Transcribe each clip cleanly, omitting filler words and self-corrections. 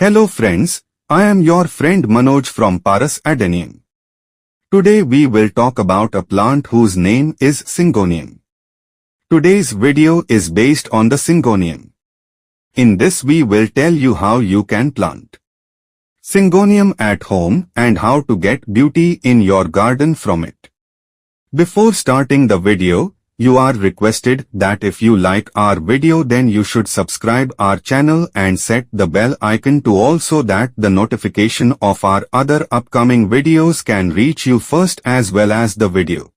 Hello friends, I am your friend Manoj from Paras Adenium. Today we will talk about a plant whose name is Syngonium. Today's video is based on the Syngonium. In this we will tell you how you can plant Syngonium at home and how to get beauty in your garden from it. Before starting the video, you are requested that if you like our video then you should subscribe our channel and set the bell icon to also that the notification of our other upcoming videos can reach you first as well as the video.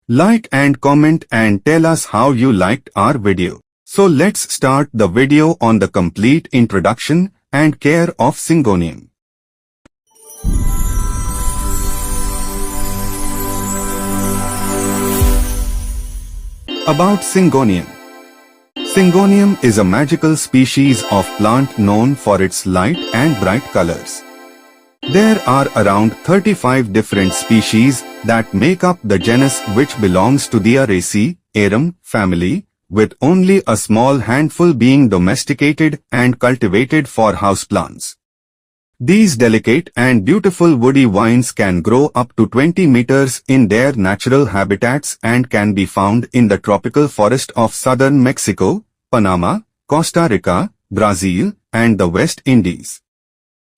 Like and comment and tell us how you liked our video. So let's start the video on the complete introduction and care of Syngonium. About Syngonium. Syngonium is a magical species of plant known for its light and bright colors. There are around 35 different species that make up the genus which belongs to the Araceae arum family, with only a small handful being domesticated and cultivated for houseplants. These delicate and beautiful woody vines can grow up to 20 meters in their natural habitats and can be found in the tropical forest of southern Mexico, Panama, Costa Rica, Brazil, and the West Indies.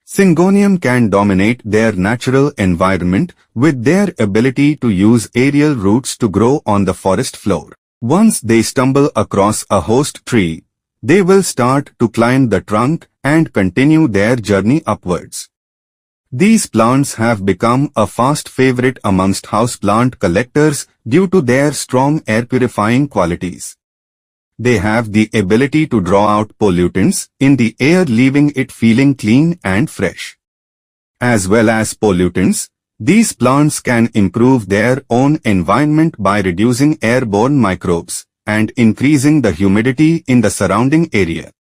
Syngonium can dominate their natural environment with their ability to use aerial roots to grow on the forest floor. Once they stumble across a host tree, they will start to climb the trunk and continue their journey upwards. These plants have become a fast favorite amongst houseplant collectors due to their strong air purifying qualities. They have the ability to draw out pollutants in the air, leaving it feeling clean and fresh. As well as pollutants, these plants can improve their own environment by reducing airborne microbes and increasing the humidity in the surrounding area.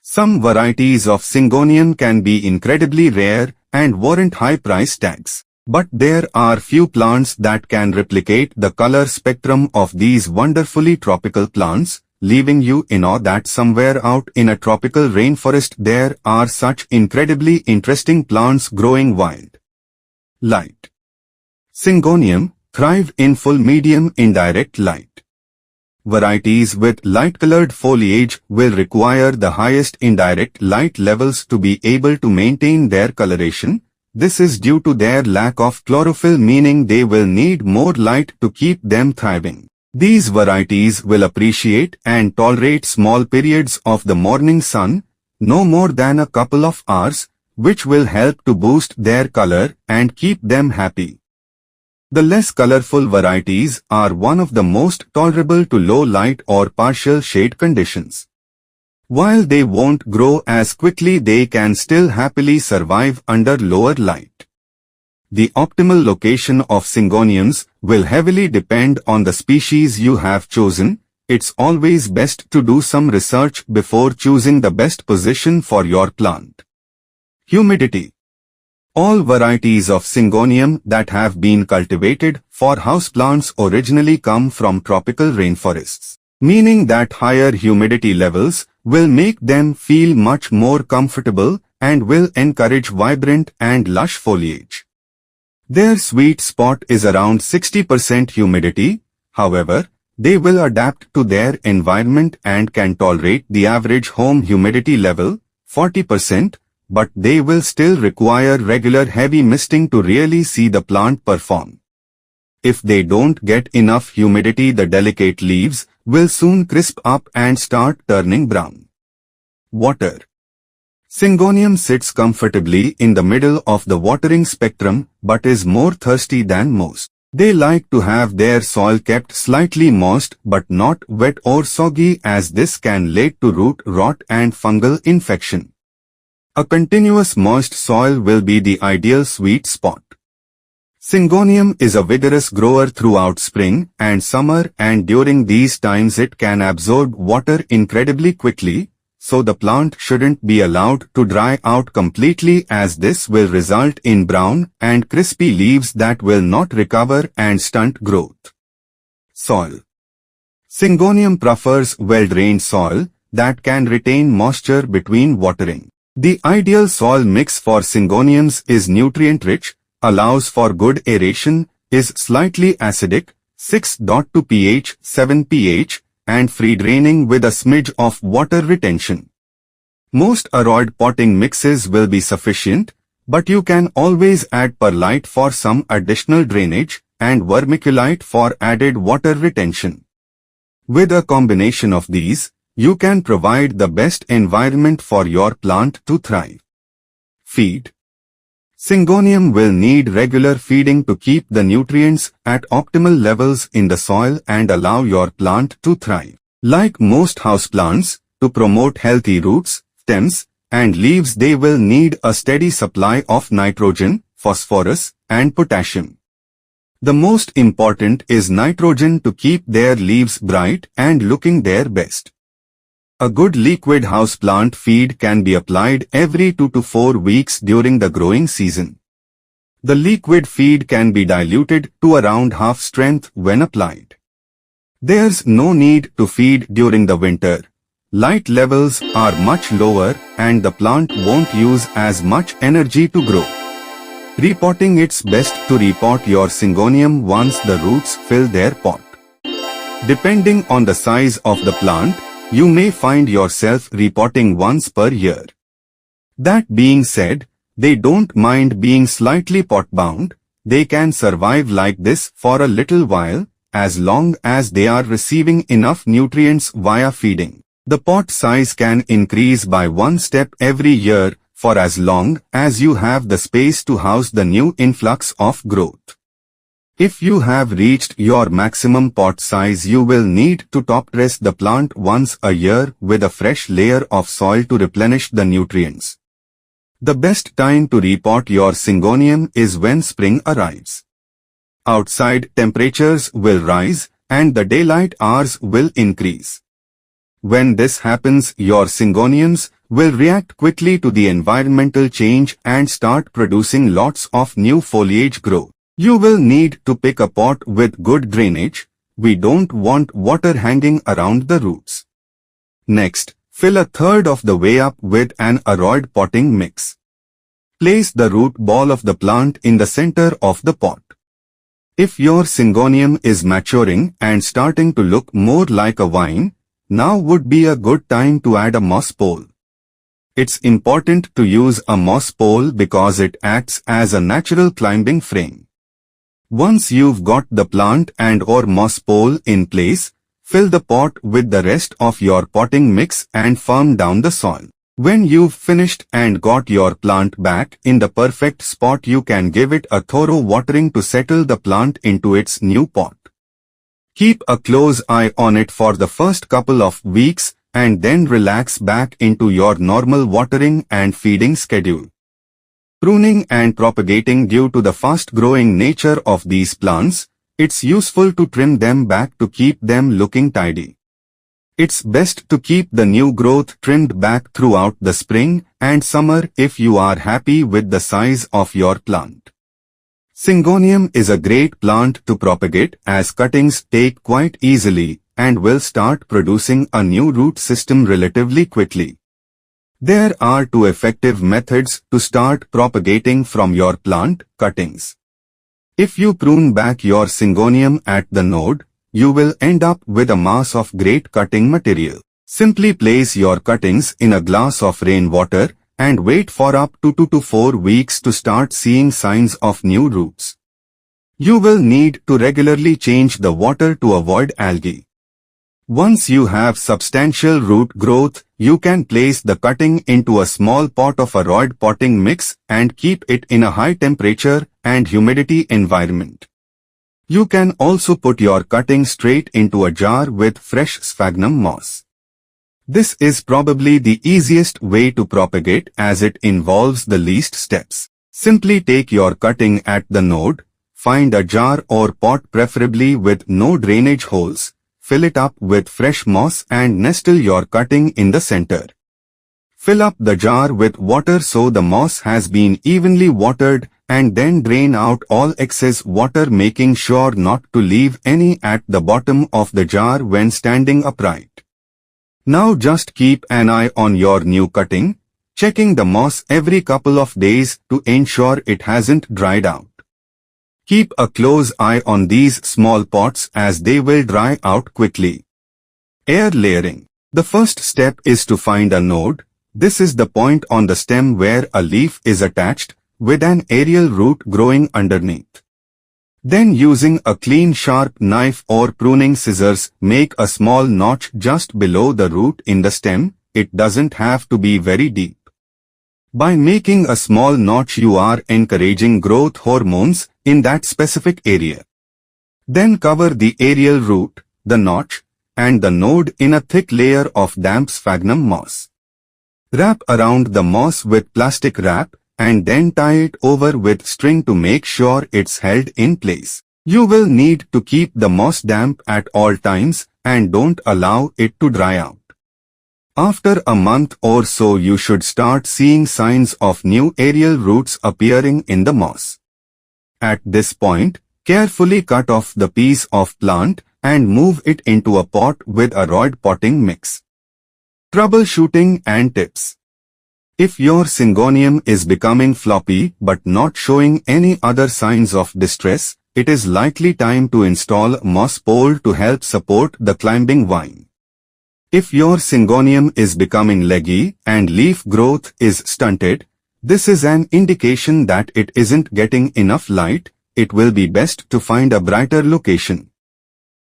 Some varieties of Syngonium can be incredibly rare and warrant high price tags. But there are few plants that can replicate the color spectrum of these wonderfully tropical plants, leaving you in awe that somewhere out in a tropical rainforest there are such incredibly interesting plants growing wild. Light. Syngonium thrive in full medium indirect light. Varieties with light-colored foliage will require the highest indirect light levels to be able to maintain their coloration. This is due to their lack of chlorophyll, meaning they will need more light to keep them thriving. These varieties will appreciate and tolerate small periods of the morning sun, no more than a couple of hours, which will help to boost their color and keep them happy. The less colorful varieties are one of the most tolerable to low light or partial shade conditions. While they won't grow as quickly, they can still happily survive under lower light. The optimal location of Syngoniums will heavily depend on the species you have chosen. It's always best to do some research before choosing the best position for your plant. Humidity. All varieties of Syngonium that have been cultivated for houseplants originally come from tropical rainforests, meaning that higher humidity levels will make them feel much more comfortable and will encourage vibrant and lush foliage. Their sweet spot is around 60% humidity. However, they will adapt to their environment and can tolerate the average home humidity level, 40%, but they will still require regular heavy misting to really see the plant perform. If they don't get enough humidity, the delicate leaves will soon crisp up and start turning brown. Water. Syngonium sits comfortably in the middle of the watering spectrum but is more thirsty than most. They like to have their soil kept slightly moist but not wet or soggy, as this can lead to root rot and fungal infection. A continuous moist soil will be the ideal sweet spot. Syngonium is a vigorous grower throughout spring and summer, and during these times it can absorb water incredibly quickly, so the plant shouldn't be allowed to dry out completely, as this will result in brown and crispy leaves that will not recover and stunt growth. Soil. Syngonium prefers well-drained soil that can retain moisture between watering. The ideal soil mix for Syngoniums is nutrient-rich, allows for good aeration, is slightly acidic, 6.2 pH, 7 pH, and free-draining with a smidge of water retention. Most aroid potting mixes will be sufficient, but you can always add perlite for some additional drainage and vermiculite for added water retention. With a combination of these, you can provide the best environment for your plant to thrive. Feed. Syngonium will need regular feeding to keep the nutrients at optimal levels in the soil and allow your plant to thrive. Like most houseplants, to promote healthy roots, stems, and leaves, they will need a steady supply of nitrogen, phosphorus, and potassium. The most important is nitrogen to keep their leaves bright and looking their best. A good liquid houseplant feed can be applied every 2 to 4 weeks during the growing season. The liquid feed can be diluted to around half strength when applied. There's no need to feed during the winter. Light levels are much lower and the plant won't use as much energy to grow. Repotting. It's best to repot your Syngonium once the roots fill their pot. Depending on the size of the plant, you may find yourself repotting once per year. That being said, they don't mind being slightly pot-bound. They can survive like this for a little while, as long as they are receiving enough nutrients via feeding. The pot size can increase by 1 step every year for as long as you have the space to house the new influx of growth. If you have reached your maximum pot size, you will need to top dress the plant once a year with a fresh layer of soil to replenish the nutrients. The best time to repot your Syngonium is when spring arrives. Outside temperatures will rise and the daylight hours will increase. When this happens, your Syngoniums will react quickly to the environmental change and start producing lots of new foliage growth. You will need to pick a pot with good drainage. We don't want water hanging around the roots. Next, fill a third of the way up with an aroid potting mix. Place the root ball of the plant in the center of the pot. If your Syngonium is maturing and starting to look more like a vine, now would be a good time to add a moss pole. It's important to use a moss pole because it acts as a natural climbing frame. Once you've got the plant and or moss pole in place, fill the pot with the rest of your potting mix and firm down the soil. When you've finished and got your plant back in the perfect spot, you can give it a thorough watering to settle the plant into its new pot. Keep a close eye on it for the first couple of weeks and then relax back into your normal watering and feeding schedule. Pruning and propagating. Due to the fast-growing nature of these plants, it's useful to trim them back to keep them looking tidy. It's best to keep the new growth trimmed back throughout the spring and summer if you are happy with the size of your plant. Syngonium is a great plant to propagate as cuttings take quite easily and will start producing a new root system relatively quickly. There are 2 effective methods to start propagating from your plant cuttings. If you prune back your Syngonium at the node, you will end up with a mass of great cutting material. Simply place your cuttings in a glass of rainwater and wait for up to 2 to 4 weeks to start seeing signs of new roots. You will need to regularly change the water to avoid algae. Once you have substantial root growth, you can place the cutting into a small pot of aroid potting mix and keep it in a high temperature and humidity environment. You can also put your cutting straight into a jar with fresh sphagnum moss. This is probably the easiest way to propagate as it involves the least steps. Simply take your cutting at the node, find a jar or pot preferably with no drainage holes, fill it up with fresh moss and nestle your cutting in the center. Fill up the jar with water so the moss has been evenly watered and then drain out all excess water, making sure not to leave any at the bottom of the jar when standing upright. Now just keep an eye on your new cutting. checking the moss every couple of days to ensure it hasn't dried out. Keep a close eye on these small pots as they will dry out quickly. Air layering. The first step is to find a node. This is the point on the stem where a leaf is attached, with an aerial root growing underneath. Then using a clean sharp knife or pruning scissors, make a small notch just below the root in the stem. It doesn't have to be very deep. By making a small notch, you are encouraging growth hormones in that specific area. Then cover the aerial root, the notch, and the node in a thick layer of damp sphagnum moss. Wrap around the moss with plastic wrap and then tie it over with string to make sure it's held in place. You will need to keep the moss damp at all times and don't allow it to dry out. After a month or so, you should start seeing signs of new aerial roots appearing in the moss. At this point, carefully cut off the piece of plant and move it into a pot with a roid potting mix. Troubleshooting and tips. If your Syngonium is becoming floppy but not showing any other signs of distress, it is likely time to install a moss pole to help support the climbing vine. If your Syngonium is becoming leggy and leaf growth is stunted, this is an indication that it isn't getting enough light. It will be best to find a brighter location.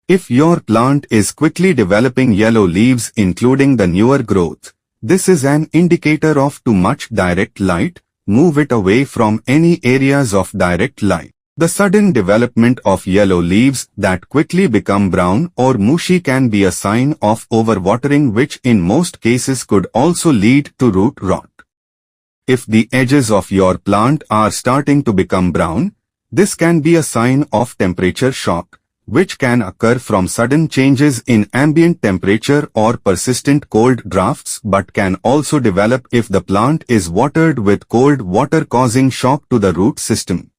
If your plant is quickly developing yellow leaves including the newer growth, this is an indicator of too much direct light. Move it away from any areas of direct light. The sudden development of yellow leaves that quickly become brown or mushy can be a sign of overwatering, which in most cases could also lead to root rot. If the edges of your plant are starting to become brown, this can be a sign of temperature shock, which can occur from sudden changes in ambient temperature or persistent cold drafts, but can also develop if the plant is watered with cold water, causing shock to the root system.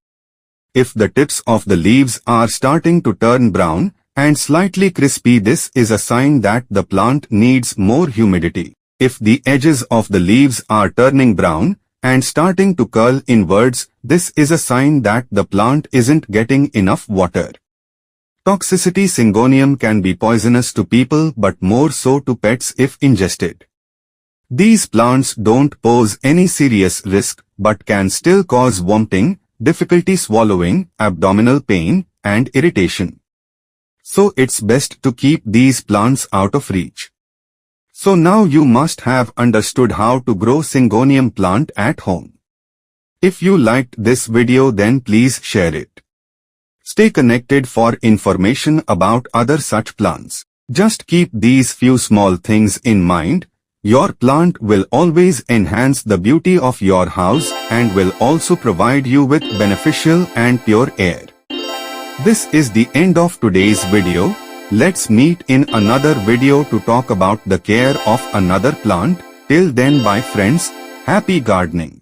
If the tips of the leaves are starting to turn brown and slightly crispy, this is a sign that the plant needs more humidity. If the edges of the leaves are turning brown and starting to curl inwards, this is a sign that the plant isn't getting enough water. Toxicity. Syngonium can be poisonous to people but more so to pets if ingested. These plants don't pose any serious risk but can still cause vomiting, difficulty swallowing, abdominal pain, and irritation. So it's best to keep these plants out of reach. So now you must have understood how to grow Syngonium plant at home. If you liked this video, then please share it. Stay connected for information about other such plants. Just keep these few small things in mind. Your plant will always enhance the beauty of your house and will also provide you with beneficial and pure air. This is the end of today's video. Let's meet in another video to talk about the care of another plant. Till then, bye friends, happy gardening.